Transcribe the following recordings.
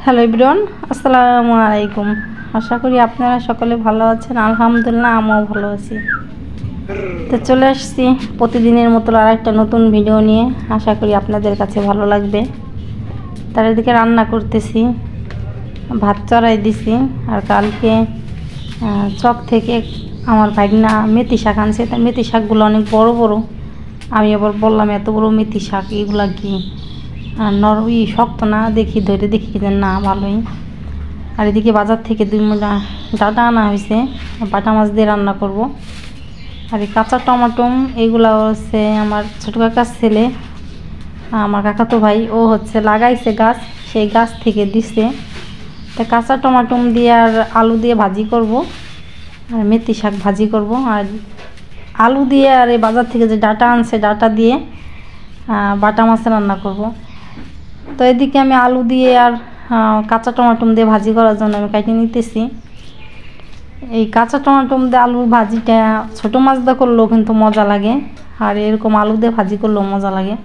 Hello everyone, আসসালামু আলাইকুম। আশা করি আপনারা সকলে ভালো আছেন। আলহামদুলিল্লাহ, আমিও ভালো আছি। তো চলে আসছি প্রতিদিনের মতো আর একটা নতুন ভিডিও নিয়ে। আশা করি আপনাদের কাছে ভালো লাগবে। তার এদিকে রান্না করতেছি, ভাত চড়াই দিছি। আর কালকে চক থেকে আমার ভাগনা মেথি শাক আনছে। তা মেথি শাকগুলো অনেক বড় বড়। আমি আবার বললাম, এত বড় মেথি শাক এগুলা কি নরই শক্ত না? দেখি যে না, ভালোই। আর এদিকে বাজার থেকে 2 মোটা ডাটা আনা হয়েছে, বাটা মাছ দিয়ে রান্না করব। আর এই কাঁচা টমাটো এইগুলা হচ্ছে আমার ছোটো কাকার ছেলে, আমার কাকাতো ভাই, ও হচ্ছে লাগাইছে গাছ, সেই গাছ থেকে দিছে। তা কাঁচা টমাটো দিয়ে আর আলু দিয়ে ভাজি করব, আর মেথি শাক ভাজি করব। আর আলু দিয়ে আর এই বাজার থেকে যে ডাটা আনছে ডাটা দিয়ে বাটা মাছ রান্না করব। তো এদিকে আমি আলু দিয়ে আর কাঁচা টমাটো দিয়ে ভাজি করার জন্য আমি কেটে নিতেছি। এই কাঁচা টমাটো দিয়ে আলুর ভাজিটা ছোটো মাছ দিয়ে করলেও কিন্তু মজা লাগে, আর এরকম আলু দিয়ে ভাজি করলেও মজা লাগে।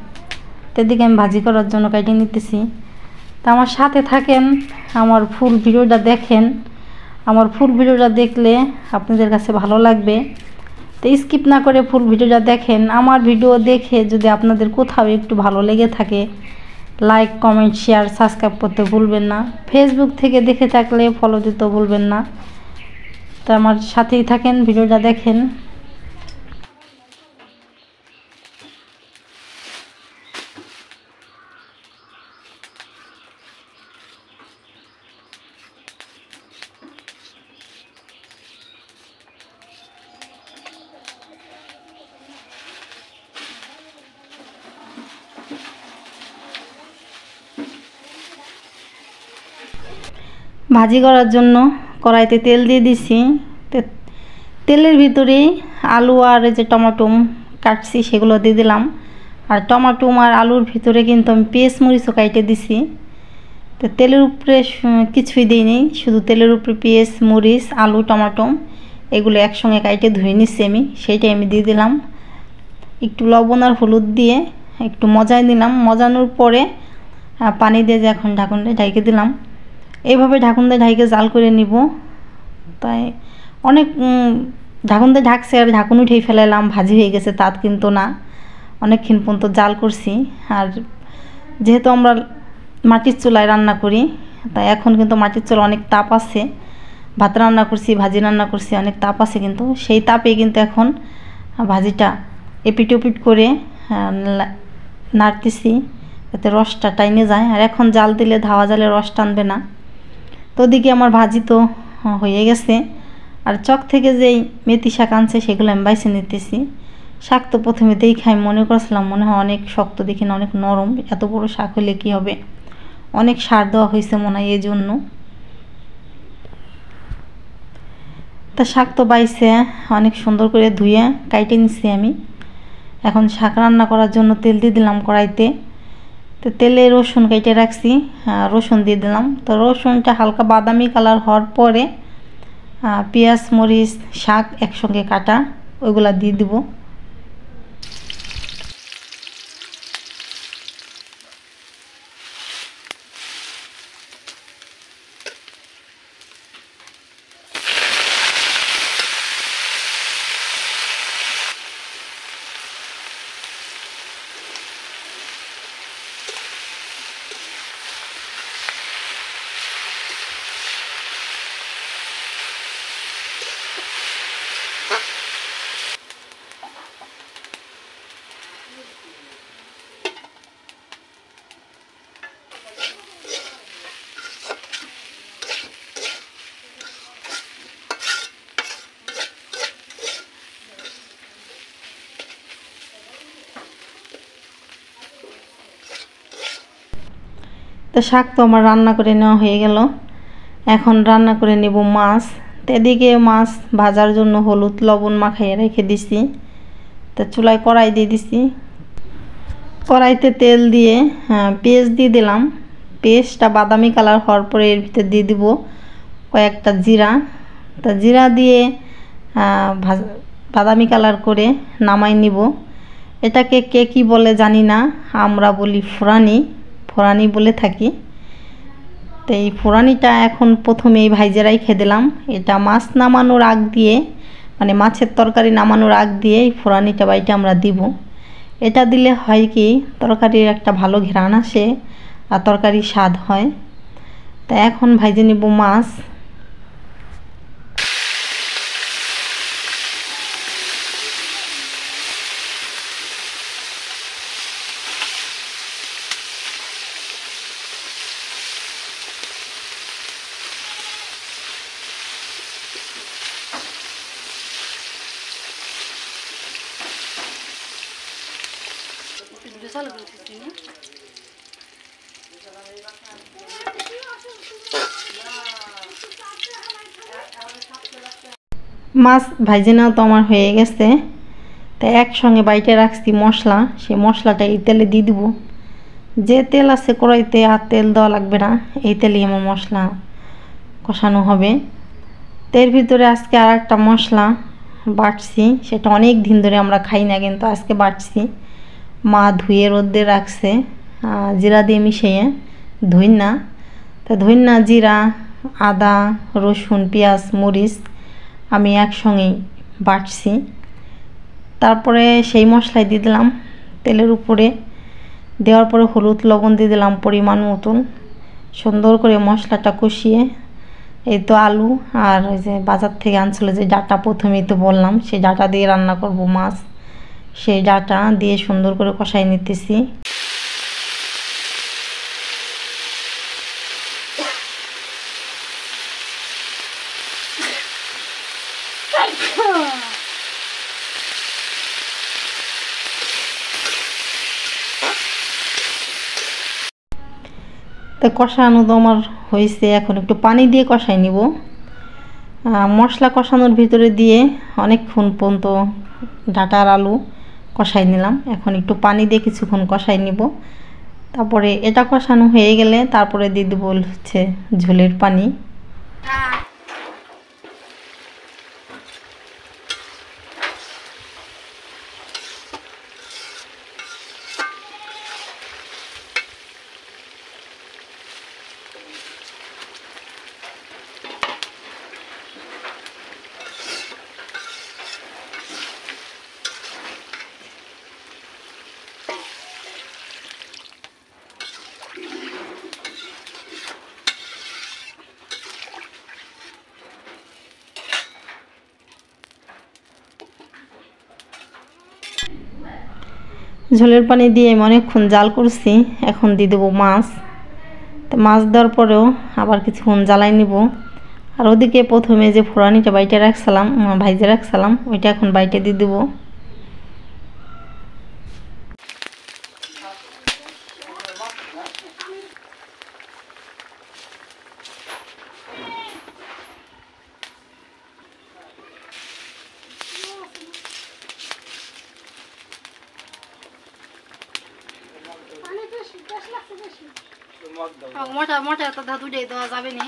তো এদিকে আমি ভাজি করার জন্য কেটে নিতেছি। তা আমার সাথে থাকেন, আমার ফুল ভিডিওটা দেখেন। আমার ফুল ভিডিওটা দেখলে আপনাদের কাছে ভালো লাগবে। তো স্কিপ না করে ফুল ভিডিওটা দেখেন। আমার ভিডিও দেখে যদি আপনাদের কোথাও একটু ভালো লেগে থাকে, লাইক, কমেন্ট, শেয়ার, সাবস্ক্রাইব করতে ভুলবেন না। ফেসবুক থেকে দেখে থাকলে ফলো দিতে ভুলবেন না। তো আমার সাথেই থাকেন, ভিডিওটা দেখেন। ভাজি করার জন্য কড়াইতে তেল দিয়ে দিছি। তেলের ভিতরে আলু আর যে টমেটো কাটছি সেগুলো দিয়ে দিলাম। আর টমেটো আর আলুর ভিতরে কিন্তু আমি পেঁয়াজ মরিচও কাটে দিছি। তো তেলের উপরে কিছুই দিইনি, শুধু তেলের উপরে পেঁয়াজ, মরিচ, আলু, টমেটো এগুলো একসঙ্গে কাটে ধুয়ে নিচ্ছি আমি, সেইটাই আমি দিয়ে দিলাম। একটু লবণ আর হলুদ দিয়ে একটু মজাই নিলাম। মজানোর পরে পানি দিয়ে যে এখন ঢাকন দিয়ে ঢাইকে দিলাম। এইভাবে ঢাকুন দিয়ে ঢাইকে জাল করে নিব। তাই অনেক ঢাকুন দিয়ে ঢাকছে আর ঢাকুন উঠেই ফেলাইলাম, ভাজি হয়ে গেছে তাত কিন্তু না, অনেকক্ষণ পর্যন্ত জাল করছি। আর যেহেতু আমরা মাটির চুলায় রান্না করি, তাই এখন কিন্তু মাটির চুলা অনেক তাপ আছে। ভাত রান্না করছি, ভাজি রান্না করছি, অনেক তাপ আছে, কিন্তু সেই তাপে কিন্তু এখন ভাজিটা এপিট ওপিট করে নাড়তেছি যাতে রসটা টাইনে যায়। আর এখন জাল দিলে ধাওয়া জালে রস টানবে না। তো ওদিকে আমার ভাজি তো হয়ে গেছে। আর চক থেকে যেই মেথি শাক আনছে সেগুলো আমি বাইছে নিতেছি। শাক তো প্রথমে দেখাই মনে করছিলাম মনে হয় অনেক শক্ত, দেখি না অনেক নরম। এত বড় শাক হলে কী হবে, অনেক সার দেওয়া হয়েছে মনে হয় এই জন্য। তা শাক তো বাইছে অনেক সুন্দর করে ধুয়ে কাইটে নিচ্ছি আমি। এখন শাক রান্না করার জন্য তেল দিয়ে দিলাম কড়াইতে। তো তেলে রসুন কেটে রাখছি, রসুন দিয়ে দিলাম। তো রসুনটা হালকা বাদামি কালার হওয়ার পরে পেঁয়াজ, মরিচ, শাক একসঙ্গে কাটা ওইগুলা দিয়ে দিব। তো শাক তো আমার রান্না করে নেওয়া হয়ে গেল। এখন রান্না করে নেব মাছ। তো এদিকে মাছ ভাজার জন্য হলুদ লবণ মাখাইয়ে রেখে দিছি। তো চুলায় কড়াই দিয়ে দিছি, কড়াইতে তেল দিয়ে পেঁয়াজ দিয়ে দিলাম। পেঁয়াজটা বাদামি কালার হওয়ার পরে এর ভিতরে দিয়ে দিব কয়েকটা জিরা। তো জিরা দিয়ে বাদামি কালার করে নামাই নিব। এটাকে কে কী বলে জানি না, আমরা বলি ফোড়ানি, ফোড়ানি বলে থাকি। তো তো এই ফোড়ানিটা এখন প্রথমেই ভাইজে রেখে দিলাম। এটা মাছ নামানোর আগ দিয়ে, মানে মাছের তরকারি নামানোর আগ দিয়ে এই ফোড়ানিটা বাইটা আমরা দিব। এটা দিলে হয় কি, তরকারির একটা ভালো ঘ্রাণ আসে আর তরকারির স্বাদ হয়। তা এখন ভাইজে নিব মাছ। মাছ ভাইজে নেওয়া তো আমার হয়ে গেছে। তো একসঙ্গে বাইটে রাখছি মশলা, সেই মশলাটা এই তেলে দিয়ে দিব। যে তেল আছে কড়াইতে আর তেল দেওয়া লাগবে না, এই তেলেই আমার মশলা কষানো হবে। তো এর ভিতরে আজকে আর একটা মশলা বাটছি, সেটা অনেক দিন ধরে আমরা খাই না, কিন্তু আজকে বাটছি। মা ধুয়ে রোদে রাখছে, জিরা দিয়ে মিশিয়ে। ধইন্না, তো ধইন্না, জিরা, আদা, রসুন, পেঁয়াজ, মরিচ আমি একসঙ্গেই বাটছি। তারপরে সেই মশলাই দিয়ে দিলাম তেলের উপরে। দেওয়ার পরে হলুদ লবণ দিয়ে দিলাম পরিমাণ মতন। সুন্দর করে মশলাটা কষিয়ে, এই তো আলু আর ওই যে বাজার থেকে আনছিল যে ডাঁটা, প্রথমেই তো বললাম সেই ডাঁটা দিয়ে রান্না করব মাছ, সেই ডাঁটা দিয়ে সুন্দর করে কষাই নিতেছি। তো কষানো তো আমার হয়েছে, এখন একটু পানি দিয়ে কষাই নিব। মশলা কষানোর ভিতরে দিয়ে অনেকক্ষণ পর্যন্ত ডাঁটা আর আলু কষাই নিলাম। এখন একটু পানি দিয়ে কিছুক্ষণ কষাই নিব। তারপরে এটা কষানো হয়ে গেলে তারপরে দিয়ে দেবো হচ্ছে ঝোলের পানি। ঝোলের পানি দিয়ে আমি অনেকক্ষণ জাল করছি। এখন দিয়ে দেবো মাছ। তো মাছ দেওয়ার পরেও আবার কিছুক্ষণ জ্বালাই নিব। আর ওদিকে প্রথমে যে ফোড়ানিটা বাইটে রাখছিলাম, ভাইজে রাখছিলাম, ওইটা এখন বাইটে দিয়ে দেবো। মোটা মোটা তো ধাতু দিয়ে দেওয়া যাবে না।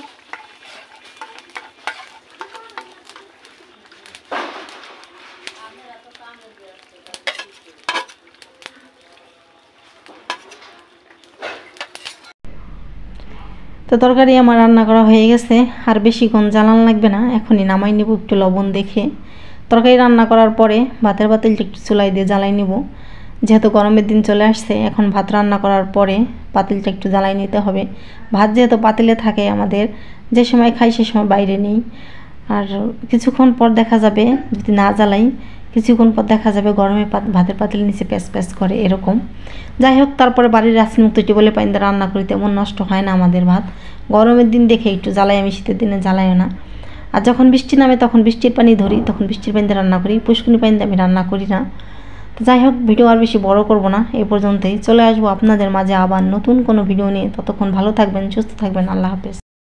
তো তরকারি আমার রান্না করা হয়ে গেছে, আর বেশিক্ষণ জ্বালান লাগবে না। এখনই নামাই নিব একটু লবণ দেখে। তরকারি রান্না করার পরে ভাতের পাতিলটা একটু চুলাই দিয়ে জ্বালাই নিব। যেহেতু গরমের দিন চলে আসছে, এখন ভাত রান্না করার পরে পাতিলটা একটু জ্বালাই নিতে হবে। ভাত যেহেতু পাতিলে থাকে আমাদের, যে সময় খাই সে সময় বাইরে নেই। আর কিছুক্ষণ পর দেখা যাবে, যদি না জ্বালাই কিছুক্ষণ পর দেখা যাবে গরমে ভাতের পাতিল নিচে প্যাচ প্যাচ করে এরকম। যাই হোক, তারপরে বাড়ির রাসিন মুক্তি বলে পাইন রান্না করি, তেমন নষ্ট হয় না আমাদের ভাত। গরমের দিন দেখে একটু জ্বালাই, আমি শীতের দিনে জ্বালাইও না। আর যখন বৃষ্টি নামে তখন বৃষ্টির পানি ধরি, তখন বৃষ্টির পানিতে রান্না করি। পুষ্কুনি পানিতে আমি রান্না করি না। তো যাই হোক, ভিডিও আর বেশি বড় করব না, এই পর্যন্তই। চলে আসবো আপনাদের মাঝে আবার নতুন কোনো ভিডিও নিয়ে। ততক্ষণ ভালো থাকবেন, সুস্থ থাকবেন। আল্লাহ হাফেজ।